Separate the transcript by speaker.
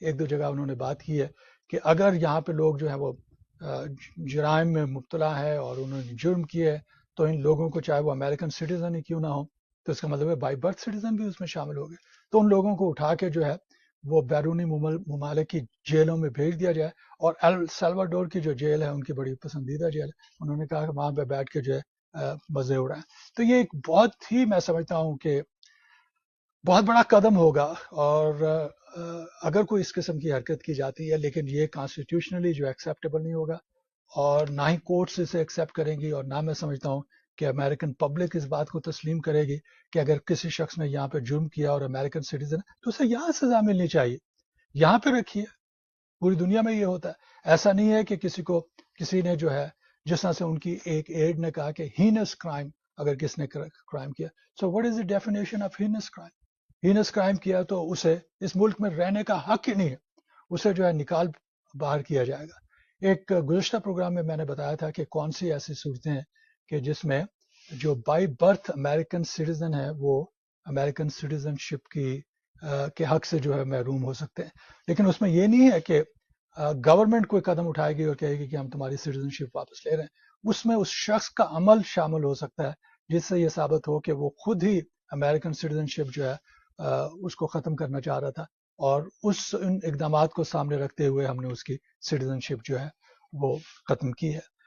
Speaker 1: ایک دو جگہ انہوں نے بات کی ہے کہ اگر یہاں پہ لوگ جو ہیں وہ جرائم میں مبتلا ہے اور انہوں نے جرم کیے تو ان لوگوں کو چاہے وہ امریکن سٹیزن ہی کیوں نہ ہو تو اس کا مطلب ہے بائی برتھ سٹیزن بھی اس میں شامل ہو گئے، تو ان لوگوں کو اٹھا کے جو ہے وہ بیرونی ممالک کی جیلوں میں بھیج دیا جائے، اور ایل سیلواڈور کی جو جیل ہے ان کی بڑی پسندیدہ جیل ہے، انہوں نے کہا کہ وہاں پہ بیٹھ کے جو ہے مزے اڑائیں۔ تو یہ ایک بہت ہی میں سمجھتا ہوں کہ بہت بڑا قدم ہوگا، اور اگر کوئی اس قسم کی حرکت کی جاتی ہے، لیکن یہ کانسٹیٹیوشنلی جو ایکسیپٹیبل نہیں ہوگا، اور نہ ہی کورٹس اسے ایکسیپٹ کریں گی، اور نہ میں سمجھتا ہوں کہ امریکن پبلک اس بات کو تسلیم کرے گی کہ اگر کسی شخص نے یہاں پہ جرم کیا اور امریکن سٹیزن تو اسے یہاں سزا ملنی چاہیے، یہاں پہ رکھیے۔ پوری دنیا میں یہ ہوتا ہے، ایسا نہیں ہے کہ کسی نے جو ہے، جس طرح سے ان کی ایک ایڈ نے کہا کہ ہینس کرائم، اگر کس نے کرائم کیا، so what is the definition of hence crime? Hence crime کیا تو اسے اس ملک میں رہنے کا حق ہی نہیں ہے، اسے جو ہے نکال باہر کیا جائے گا۔ ایک گزشتہ پروگرام میں نے بتایا تھا کہ کون سی ایسی صورتیں ہیں کہ جس میں جو بائی برتھ امریکن سٹیزن ہے وہ امریکن سٹیزن شپ کے حق سے جو ہے محروم ہو سکتے ہیں، لیکن اس میں یہ نہیں ہے کہ گورنمنٹ کوئی قدم اٹھائے گی اور کہے گی کہ ہم تمہاری سٹیزن شپ واپس لے رہے ہیں۔ اس میں اس شخص کا عمل شامل ہو سکتا ہے جس سے یہ ثابت ہو کہ وہ خود ہی امریکن سٹیزن شپ جو ہے اس کو ختم کرنا چاہ رہا تھا، اور ان اقدامات کو سامنے رکھتے ہوئے ہم نے اس کی سٹیزن شپ جو ہے وہ ختم کی ہے۔